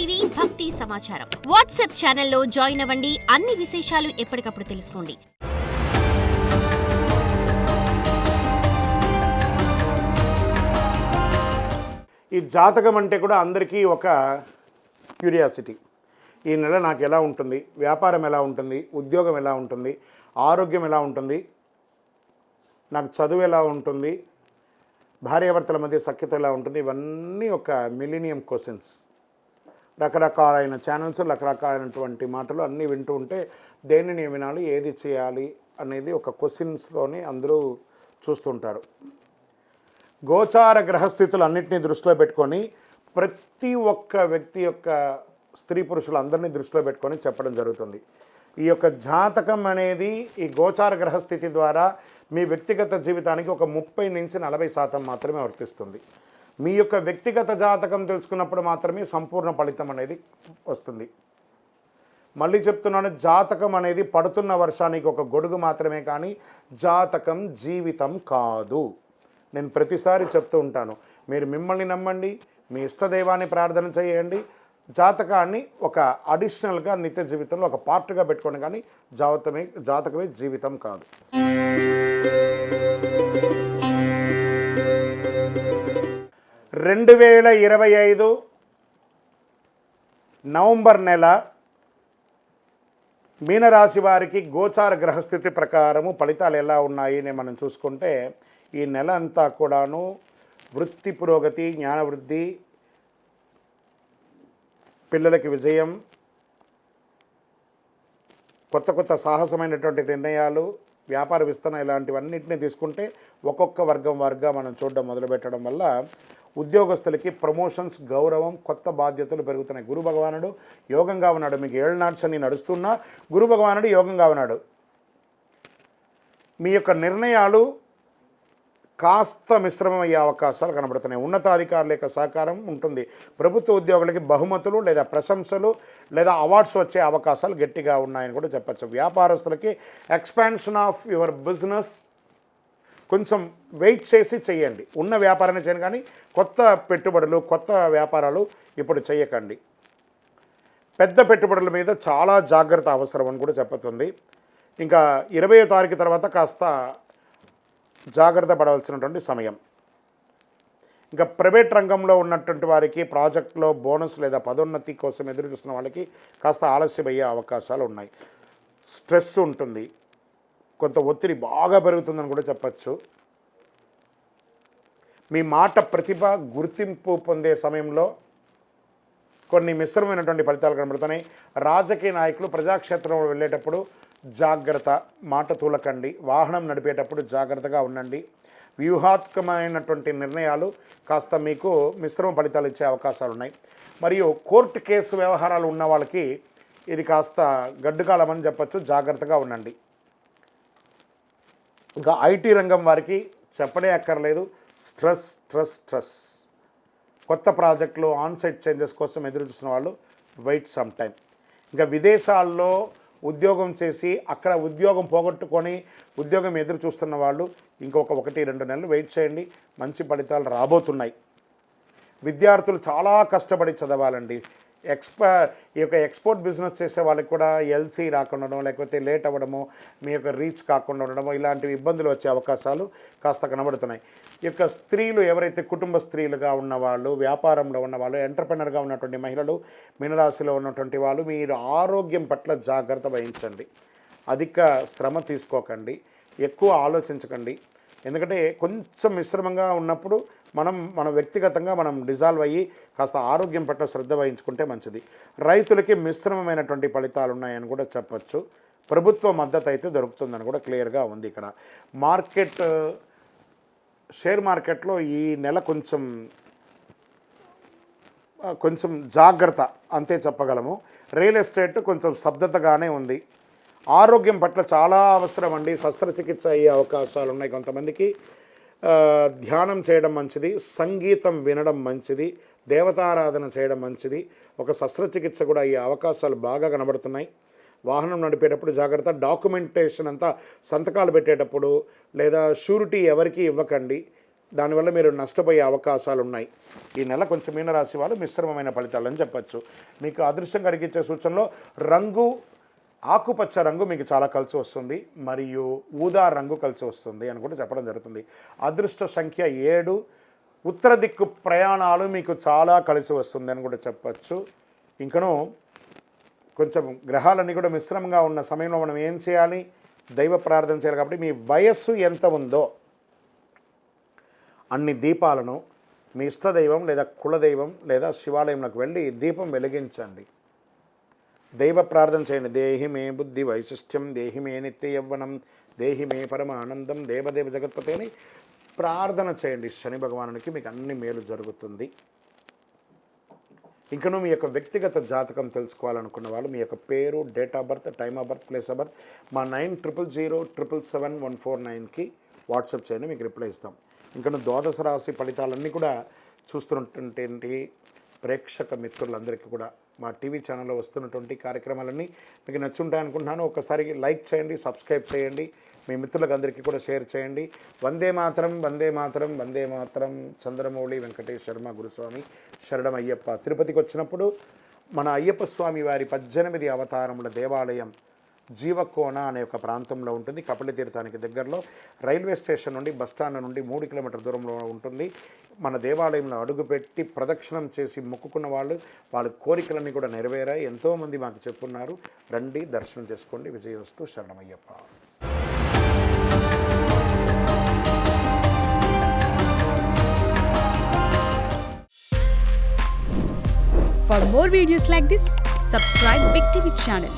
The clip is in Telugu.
టీవీ భక్తి సమాచారం వాట్సాప్ ఛానల్లో జాయిన్ అవ్వండి. అన్ని విశేషాలు ఎప్పటికప్పుడు తెలుసుకోండి. ఈ జాతకం అంటే కూడా అందరికీ ఒక క్యూరియాసిటీ. ఈ నెల నాకు ఎలా ఉంటుంది, వ్యాపారం ఎలా ఉంటుంది, ఉద్యోగం ఎలా ఉంటుంది, ఆరోగ్యం ఎలా ఉంటుంది, నాకు చదువు ఎలా ఉంటుంది, భార్యాభర్తల మధ్య సఖ్యత ఎలా ఉంటుంది, ఇవన్నీ ఒక మిలీనియం క్వశ్చన్స్. రకరకాలైన ఛానల్స్, రకరకాలైనటువంటి మాటలు అన్నీ వింటూ ఉంటే దేనిని వినాలి, ఏది చేయాలి అనేది ఒక క్వశ్చన్స్తోని అందరూ చూస్తుంటారు. గోచార గ్రహస్థితులు అన్నింటినీ దృష్టిలో పెట్టుకొని ప్రతి ఒక్క వ్యక్తి యొక్క స్త్రీ పురుషులు అందరినీ దృష్టిలో పెట్టుకొని చెప్పడం జరుగుతుంది. ఈ యొక్క జాతకం అనేది ఈ గోచార గ్రహస్థితి ద్వారా మీ వ్యక్తిగత జీవితానికి ఒక 30 నుంచి 40% మాత్రమే వర్తిస్తుంది. మీ యొక్క వ్యక్తిగత జాతకం తెలుసుకున్నప్పుడు మాత్రమే సంపూర్ణ ఫలితం అనేది వస్తుంది. మళ్ళీ చెప్తున్నాను, జాతకం అనేది పడుతున్న వర్షానికి ఒక గొడుగు మాత్రమే, కానీ జాతకం జీవితం కాదు. నేను ప్రతిసారి చెప్తూ ఉంటాను, మీరు మిమ్మల్ని నమ్మండి, మీ ఇష్టదైవాన్ని ప్రార్థన చేయండి, జాతకాన్ని ఒక అడిషనల్గా నిత్య జీవితంలో ఒక పార్ట్గా పెట్టుకోండి, కానీ జాతకమే జీవితం కాదు. రెండు 2025 నవంబర్ నెల మీనరాశి వారికి గోచార గ్రహస్థితి ప్రకారము ఫలితాలు ఎలా ఉన్నాయి అని మనం చూసుకుంటే, ఈ నెల అంతా కూడాను వృత్తి పురోగతి, జ్ఞానవృద్ధి, పిల్లలకి విజయం, కొత్త కొత్త సాహసమైనటువంటి నిర్ణయాలు, వ్యాపార విస్తరణ, ఇలాంటివన్నింటినీ తీసుకుంటే ఒక్కొక్క వర్గం మనం చూడడం మొదలుపెట్టడం వల్ల ఉద్యోగస్తులకి ప్రమోషన్స్, గౌరవం, కొత్త బాధ్యతలు పెరుగుతున్నాయి. గురు భగవానుడు యోగంగా ఉన్నాడు. మీకు 7 నాట్స్ అని నడుస్తున్నా గురు భగవానుడు యోగంగా ఉన్నాడు. మీ యొక్క నిర్ణయాలు కాస్త మిశ్రమమయ్యే అవకాశాలు కనబడుతున్నాయి. ఉన్నతాధికారుల యొక్క సహకారం ఉంటుంది. ప్రభుత్వ ఉద్యోగులకి బహుమతులు లేదా ప్రశంసలు లేదా అవార్డ్స్ వచ్చే అవకాశాలు గట్టిగా ఉన్నాయని కూడా చెప్పచ్చు. వ్యాపారస్తులకి ఎక్స్పాన్షన్ ఆఫ్ యువర్ బిజినెస్ కొంచెం వెయిట్ చేసి చేయండి. ఉన్న వ్యాపారాన్ని చేయండి, కానీ కొత్త పెట్టుబడులు, కొత్త వ్యాపారాలు ఇప్పుడు చేయకండి. పెద్ద పెట్టుబడుల మీద చాలా జాగ్రత్త అవసరం అని కూడా చెప్పుతుంది. ఇంకా 20వ తారీఖు తర్వాత కాస్త జాగ్రత్త పడవలసినటువంటి సమయం. ఇంకా ప్రైవేట్ రంగంలో ఉన్నటువంటి వారికి ప్రాజెక్టులో బోనస్ లేదా పదోన్నతి కోసం ఎదురు చూస్తున్న వాళ్ళకి కాస్త ఆలస్యమయ్యే అవకాశాలు ఉన్నాయి. స్ట్రెస్ ఉంటుంది, కొంత ఒత్తిడి బాగా పెరుగుతుందని కూడా చెప్పచ్చు. మీ మాట ప్రతిభ గుర్తింపు పొందే సమయంలో కొన్ని మిశ్రమైనటువంటి ఫలితాలు కనబడుతున్నాయి. రాజకీయ నాయకులు ప్రజాక్షేత్రంలో వెళ్ళేటప్పుడు జాగ్రత్త, మాట తూలకండి. వాహనం నడిపేటప్పుడు జాగ్రత్తగా ఉండండి. వ్యూహాత్మకమైనటువంటి నిర్ణయాలు కాస్త మీకు మిశ్రమ ఫలితాలు ఇచ్చే అవకాశాలు ఉన్నాయి. మరియు కోర్టు కేసు వ్యవహారాలు ఉన్న వాళ్ళకి ఇది కాస్త గడ్డుకాలం అని చెప్పచ్చు, జాగ్రత్తగా ఉండండి. ఇంకా ఐటీ రంగం వారికి చెప్పనే అక్కర్లేదు, స్ట్రెస్ స్ట్రెస్ స్ట్రెస్. కొత్త ప్రాజెక్టులు, ఆన్సైట్ చేంజెస్ కోసం ఎదురు చూస్తున్న వాళ్ళు వెయిట్ సమ్ టైం. ఇంకా విదేశాల్లో ఉద్యోగం చేసి అక్కడ ఉద్యోగం పోగొట్టుకొని ఉద్యోగం ఎదురు చూస్తున్న వాళ్ళు ఇంకొక 1-2 నెలలు వెయిట్ చేయండి, మంచి ఫలితాలు రాబోతున్నాయి. విద్యార్థులు చాలా కష్టపడి చదవాలండి. ఈ యొక్క ఎక్స్పోర్ట్ బిజినెస్ చేసే వాళ్ళకి కూడా ఎల్సీ రాకుండా ఉండడం, లేకపోతే లేట్ అవ్వడము, మీ యొక్క రీచ్ కాకుండా ఉండడము, ఇలాంటివి ఇబ్బందులు వచ్చే అవకాశాలు కాస్త కనబడుతున్నాయి. ఈ యొక్క స్త్రీలు ఎవరైతే కుటుంబ స్త్రీలుగా ఉన్నవాళ్ళు, వ్యాపారంలో ఉన్నవాళ్ళు, ఎంటర్ప్రెనర్గా ఉన్నటువంటి మహిళలు, మీనరాశిలో ఉన్నటువంటి వాళ్ళు, మీరు ఆరోగ్యం పట్ల జాగ్రత్త వహించండి. అధిక శ్రమ తీసుకోకండి, ఎక్కువ ఆలోచించకండి. ఎందుకంటే కొంచెం మిశ్రమంగా ఉన్నప్పుడు మన వ్యక్తిగతంగా మనం డిజాల్వ్ అయ్యి కాస్త ఆరోగ్యం పట్ల శ్రద్ధ వహించుకుంటే మంచిది. రైతులకి మిశ్రమమైనటువంటి ఫలితాలు ఉన్నాయని కూడా చెప్పచ్చు. ప్రభుత్వ మద్దతు అయితే దొరుకుతుందని కూడా క్లియర్గా ఉంది. ఇక్కడ షేర్ మార్కెట్లో ఈ నెల కొంచెం జాగ్రత్త అంతే చెప్పగలము. రియల్ ఎస్టేట్ కొంచెం స్తబ్దతగానే ఉంది. ఆరోగ్యం పట్ల చాలా అవసరం అండి. శస్త్రచికిత్స అయ్యే అవకాశాలు ఉన్నాయి. కొంతమందికి ధ్యానం చేయడం మంచిది, సంగీతం వినడం మంచిది, దేవతారాధన చేయడం మంచిది. ఒక శస్త్రచికిత్స కూడా అయ్యే అవకాశాలు బాగా కనబడుతున్నాయి. వాహనం నడిపేటప్పుడు జాగ్రత్త. డాక్యుమెంటేషన్ అంతా సంతకాలు పెట్టేటప్పుడు లేదా షూరిటీ ఎవరికి ఇవ్వకండి. దానివల్ల మీరు నష్టపోయే అవకాశాలు ఉన్నాయి. ఈ నెల కొంచెం మీనరాశి వాళ్ళు మిశ్రమమైన ఫలితాలు అని చెప్పచ్చు. మీకు అదృష్టం కలిగించే సూచనలో రంగు ఆకుపచ్చ రంగు మీకు చాలా కలిసి వస్తుంది, మరియు ఊదా రంగు కలిసి వస్తుంది అని కూడా చెప్పడం జరుగుతుంది. అదృష్ట సంఖ్య 7. ఉత్తర దిక్కు ప్రయాణాలు మీకు చాలా కలిసి వస్తుంది అని కూడా చెప్పచ్చు. ఇంకనూ కొంచెం గ్రహాలన్నీ కూడా మిశ్రమంగా ఉన్న సమయంలో మనం ఏం చేయాలి? దైవ ప్రార్థన చేయాలి. కాబట్టి మీ వయస్సు ఎంత ఉందో అన్ని దీపాలను మీ ఇష్టదైవం లేదా కులదైవం లేదా శివాలయంలోకి వెళ్ళి దీపం వెలిగించండి. దైవ ప్రార్థన చేయండి. దేహి మే బుద్ధి వైశిష్ట్యం, దేహి మే నిత్య యవ్వనం, దేహి మే పరమ ఆనందం, దేవదేవ జగత్పతి అని ప్రార్థన చేయండి. శని భగవానునికి మీకు అన్ని మేలు జరుగుతుంది. ఇంకనూ మీ యొక్క వ్యక్తిగత జాతకం తెలుసుకోవాలనుకున్న వాళ్ళు మీ యొక్క పేరు, date of birth, time of birth, place of birth మా 9000077149కి వాట్సాప్ చేయండి, మీకు రిప్లై ఇస్తాం. ఇంకనూ ద్వాదశ రాశి ఫలితాలన్నీ కూడా చూస్తున్నటువంటి ప్రేక్షక మిత్రులందరికీ కూడా మా టీవీ ఛానల్లో వస్తున్నటువంటి కార్యక్రమాలన్నీ మీకు నచ్చుంటాయనుకుంటున్నాను. ఒకసారి లైక్ చేయండి, సబ్స్క్రైబ్ చేయండి, మీ మిత్రులకు అందరికీ కూడా షేర్ చేయండి. వందే మాతరం, వందే మాతరం, వందే మాతరం. చంద్రమౌళి వెంకటేశ్వర శర్మ గురుస్వామి శరణం అయ్యప్ప. తిరుపతికి వచ్చినప్పుడు మన అయ్యప్ప స్వామి వారి 18 అవతారముల దేవాలయం జీవకోన అనే ఒక ప్రాంతంలో ఉంటుంది. కపిల తీర్థానికి దగ్గరలో రైల్వే స్టేషన్ నుండి బస్టాండ్ నుండి 3 కిలోమీటర్ల దూరంలో ఉంటుంది. మన దేవాలయంలో అడుగుపెట్టి ప్రదక్షిణం చేసి మొక్కుకున్న వాళ్ళ కోరికలన్నీ కూడా నెరవేరాయి. ఎంతోమంది మాకు చెప్పున్నారు. రండి, దర్శనం చేసుకోండి. విజయవస్తు. శరణమయ్యప్ప. For more videos like this, subscribe Big TV channel.